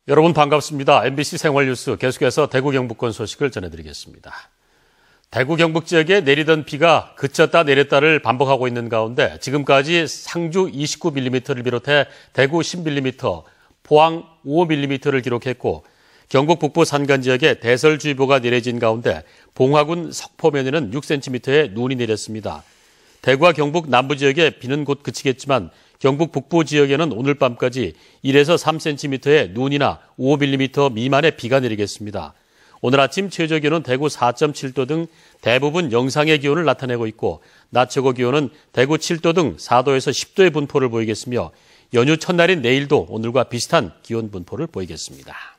여러분 반갑습니다. MBC 생활뉴스 계속해서 대구 경북권 소식을 전해드리겠습니다. 대구 경북 지역에 내리던 비가 그쳤다 내렸다를 반복하고 있는 가운데 지금까지 상주 29mm를 비롯해 대구 10mm, 포항 5mm를 기록했고 경북 북부 산간 지역에 대설주의보가 내려진 가운데 봉화군 석포면에는 6cm의 눈이 내렸습니다. 대구와 경북 남부 지역에 비는 곧 그치겠지만 경북 북부 지역에는 오늘 밤까지 1에서 3cm의 눈이나 5mm 미만의 비가 내리겠습니다. 오늘 아침 최저기온은 대구 4.7도 등 대부분 영상의 기온을 나타내고 있고 낮 최고 기온은 대구 7도 등 4도에서 10도의 분포를 보이겠으며 연휴 첫날인 내일도 오늘과 비슷한 기온 분포를 보이겠습니다.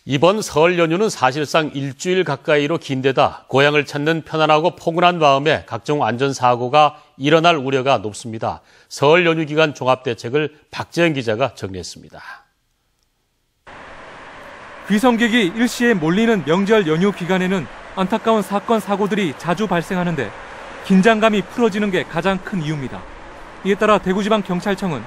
이번 설 연휴는 사실상 일주일 가까이로 긴 데다 고향을 찾는 편안하고 포근한 마음에 각종 안전사고가 일어날 우려가 높습니다. 설 연휴 기간 종합대책을 박재영 기자가 정리했습니다. 귀성객이 일시에 몰리는 명절 연휴 기간에는 안타까운 사건, 사고들이 자주 발생하는데 긴장감이 풀어지는 게 가장 큰 이유입니다. 이에 따라 대구지방경찰청은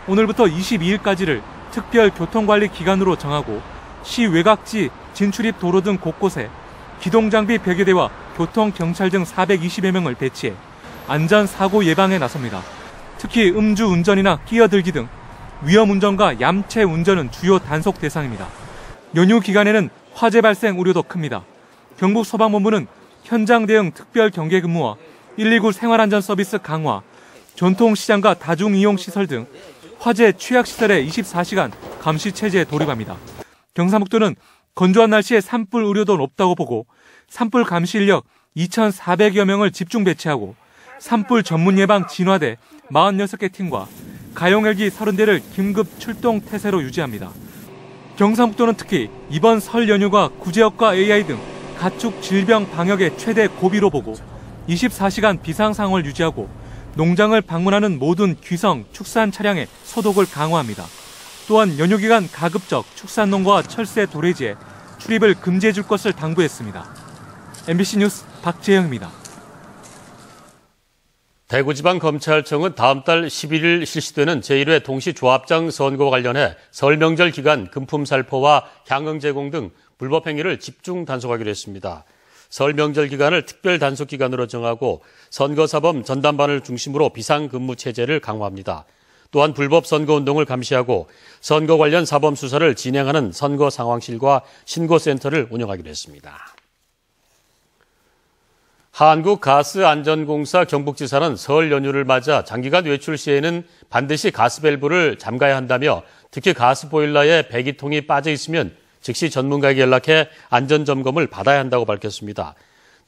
오늘부터 22일까지를 특별 교통관리 기간으로 정하고 시 외곽지, 진출입 도로 등 곳곳에 기동장비 100여 대와 교통경찰 등 420여 명을 배치해 안전사고 예방에 나섭니다. 특히 음주운전이나 끼어들기 등 위험운전과 얌체 운전은 주요 단속 대상입니다. 연휴 기간에는 화재 발생 우려도 큽니다. 경북 소방본부는 현장 대응 특별 경계 근무와 119 생활안전 서비스 강화, 전통시장과 다중이용시설 등 화재 취약시설에 24시간 감시 체제에 돌입합니다. 경상북도는 건조한 날씨에 산불 우려도 높다고 보고 산불 감시 인력 2,400여 명을 집중 배치하고 산불 전문 예방 진화대 46개 팀과 가용헬기 30대를 긴급 출동 태세로 유지합니다. 경상북도는 특히 이번 설 연휴가 구제역과 AI 등 가축 질병 방역의 최대 고비로 보고 24시간 비상 상황을 유지하고 농장을 방문하는 모든 귀성, 축산 차량의 소독을 강화합니다. 또한 연휴 기간 가급적 축산농가와 철새 도래지에 출입을 금지해 줄 것을 당부했습니다. MBC 뉴스 박재영입니다. 대구지방검찰청은 다음 달 11일 실시되는 제1회 동시조합장 선거와 관련해 설 명절 기간 금품 살포와 향응 제공 등 불법 행위를 집중 단속하기로 했습니다. 설 명절 기간을 특별 단속 기간으로 정하고 선거사범 전담반을 중심으로 비상근무 체제를 강화합니다. 또한 불법 선거운동을 감시하고 선거 관련 사범 수사를 진행하는 선거상황실과 신고센터를 운영하기로 했습니다. 한국가스안전공사 경북지사는 설 연휴를 맞아 장기간 외출 시에는 반드시 가스밸브를 잠가야 한다며 특히 가스보일러에 배기통이 빠져 있으면 즉시 전문가에게 연락해 안전점검을 받아야 한다고 밝혔습니다.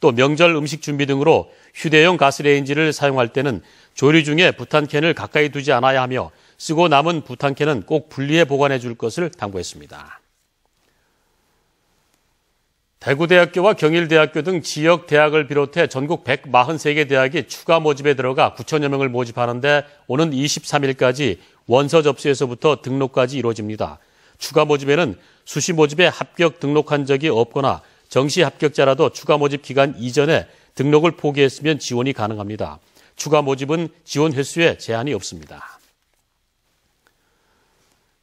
또 명절 음식 준비 등으로 휴대용 가스레인지를 사용할 때는 조리 중에 부탄캔을 가까이 두지 않아야 하며 쓰고 남은 부탄캔은 꼭 분리해 보관해 줄 것을 당부했습니다. 대구대학교와 경일대학교 등 지역 대학을 비롯해 전국 143개 대학이 추가 모집에 들어가 9천여 명을 모집하는데 오는 23일까지 원서 접수에서부터 등록까지 이루어집니다. 추가 모집에는 수시 모집에 합격 등록한 적이 없거나 정시 합격자라도 추가 모집 기간 이전에 등록을 포기했으면 지원이 가능합니다. 추가 모집은 지원 횟수에 제한이 없습니다.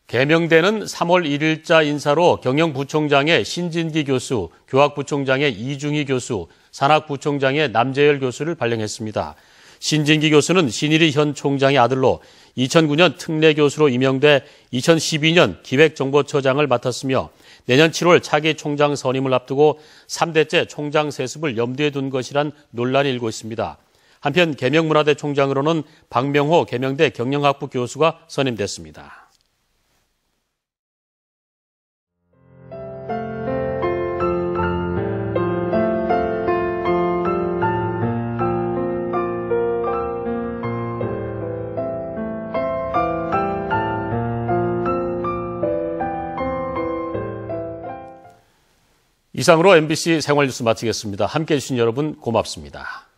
개명되는 3월 1일자 인사로 경영부총장의 신진기 교수, 교학부총장의 이중희 교수, 산학부총장의 남재열 교수를 발령했습니다. 신진기 교수는 신일희 현 총장의 아들로 2009년 특례 교수로 임명돼 2012년 기획정보처장을 맡았으며 내년 7월 차기 총장 선임을 앞두고 3대째 총장 세습을 염두에 둔 것이란 논란이 일고 있습니다. 한편 계명문화대 총장으로는 박명호 계명대 경영학부 교수가 선임됐습니다. 이상으로 MBC 생활뉴스 마치겠습니다. 함께해 주신 여러분 고맙습니다.